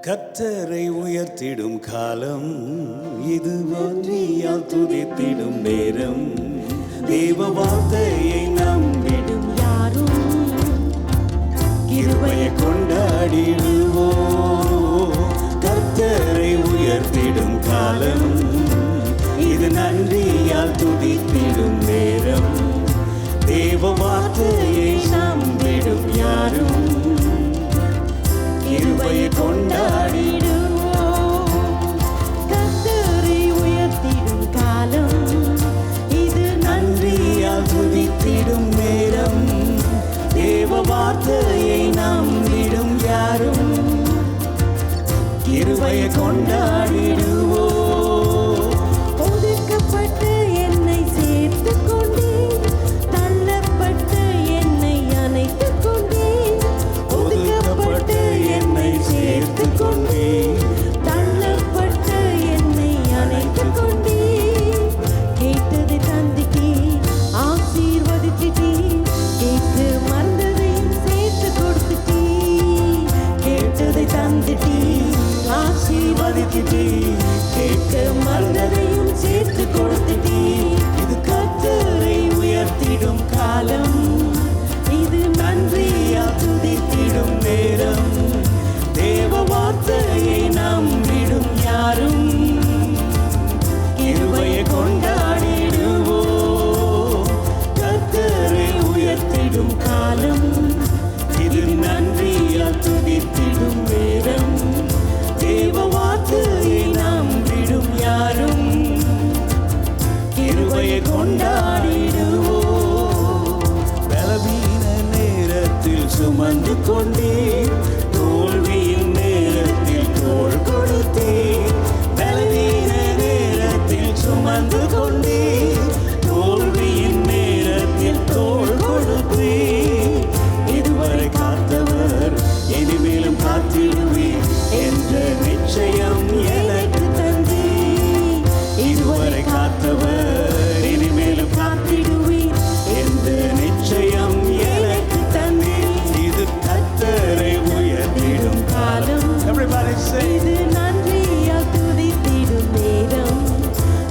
கர்த்தரை உயர்த்திடும் காலம் இது, ஒன்றியால் துதித்திடும் நேரம். தேவ வார்த்தையை நம்பிடும் யாரும் கிருபையை கொண்டாடிடுவோம். கர்த்தரை உயர்த்திடும் காலம் இது, நன்றியால் துதித்திடும் நேரம். தேவ வார்த்தையை நம்பிடும் யாரும் கிருபையை கொண்டாடிடுவோம். கர்த்தரை உயர்த்திடும் காலம் இது, நன்றியால் துதித்திடும் நேரம். தேவ வார்த்தையை நம்பிடும் யாரும் கிருபையை கொண்டாடிடுவோம். ஒதுக்கப்பட்டு என்னை சேர்த்துக் கொண்டேன், தள்ளப்பட்டு என்னை அணைத்துக் கொண்டேன். ஒதுக்கப்பட்டு என்னை சேர்த்துக் கொண்டேன், தள்ளப்பட்டு என்னை அணைத்துக் கொண்டேன். கேட்டதை தந்துட்டேன், ஆசீர்வதிச்சிட்டேன். கேட்டு மறந்ததையும் சேர்த்து கொடுத்துட்டேன். கேட்டதை தந்துட்டேன், ஆசீர்வதிச்சிட்டேன். கேட்டு மறந்ததையும் சேர்த்து கொடுத்துட்டேன். இது கர்த்தரை உயர்த்திடும் காலம் இது நன்றியால் துதித்திடும் நேரம். தேவ வார்த்தையை நம்பிடும் யாரும் கிருபையை கொண்டாடிடுவோம். கர்த்தரை உயர்த்திடும் காலம் இது, நன்றியால் துதித்திடும் நேரம். தேவ வார்த்தையை நம்பிடும் யாரும் கிருபையை கொண்டாடிடுவோம். பலவீன நேரத்தில் சுமந்து கொண்டேன், தோல்வியின் நேரத்தில் தோள் கொடுத்தேன். பலவீன நேரத்தில் சுமந்து கொண்டேன், தோல்வியின் நேரத்தில் தோள் கொடுத்தேன். இதுவரை காத்தவர் இனிமேலும் காத்திடுவேன் என்ற நிச்சயம் எனக்கு தந்தீர். இதுவரை காத்தவர் இனிமேலும் காத்திடுவேன் என்ற நிச்சயம் எனக்கு தந்தீர். இது கர்த்தரை உயர்த்திடும் காலம். Everybody say, இது நன்றியால் துதித்திடும் நேரம்.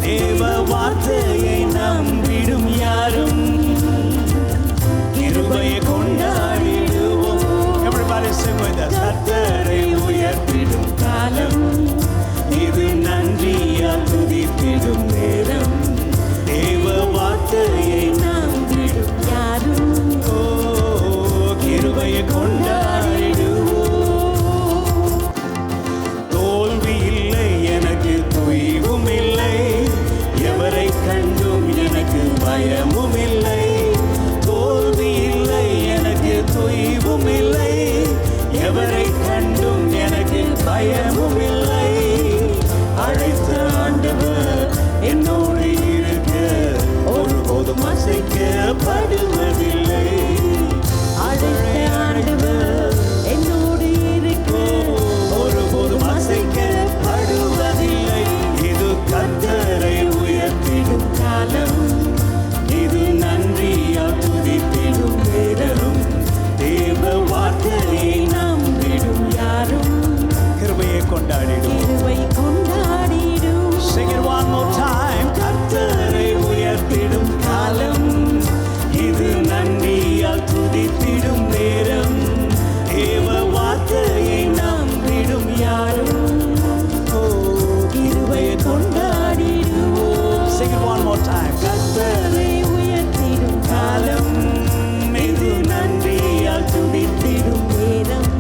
தேவ வார்த்தையை நம்பிடும் யாரும் கிருபையை கொண்டாடிடுவோம். Everybody sing with us. கர்த்தரை உயர்த்திடும் காலம் இது, நன்றியால் துதித்திடும் நேரம். தேவ வார்த்தையை நம்பிடும் யாரும் ஓ கிருபையை கொண்டாடிடுவோம். தோல்வி இல்லை எனக்கு, தொய்வும் இல்லை, எவரை கண்டும் எனக்கு பயமும் இல்லை. தோல்வி இல்லை எனக்கு, தொய்வும் இல்லை, எவரை கண்டும் எனக்கு பயமும் இல்லை. அழைத்த ஆண்டவர் என்னோடு இருக்க, ஒருபோதும் அசைக்கப்படுவதில்லை. அழைத்த ஆண்டவர் என்னோடு இருக்க, ஒருபோதும் அசைக்கப்படுவதில்லை. இது கர்த்தரை உயர்த்திடும் காலம் இது, நன்றியால் துதித்திடும் நேரம். தேவ வார்த்தையை நம்பிடும் யாரும் கிருபையை கொண்டாடிடும். கிருபை கொண்டாடிடும். Sing it one more time. கர்த்தரை உயர்த்திடும் காலம் இது, நன்றியால் துதித்திடும் நேரம். தேவ வார்த்தையை நம்பிடும் யாரும் ஓ கிருபையை கொண்டாடிடுவோம். Sing it one more time. கர்த்தரை உயர்த்திடும் காலம் இது, நன்றியால் துதித்திடும் நேரம்.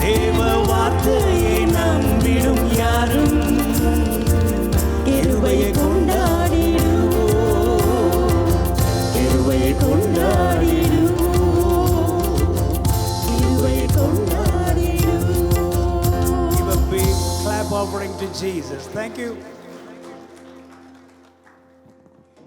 தேவ வார்த்தையை நம்பிடும் யாரும் கிருபையை கொண்டாடிடுவோம். கிருபையை கொண்டாடிடுவோம். கிருபை கொண்டாடிடும். Give a big clap offering to Jesus. Thank you.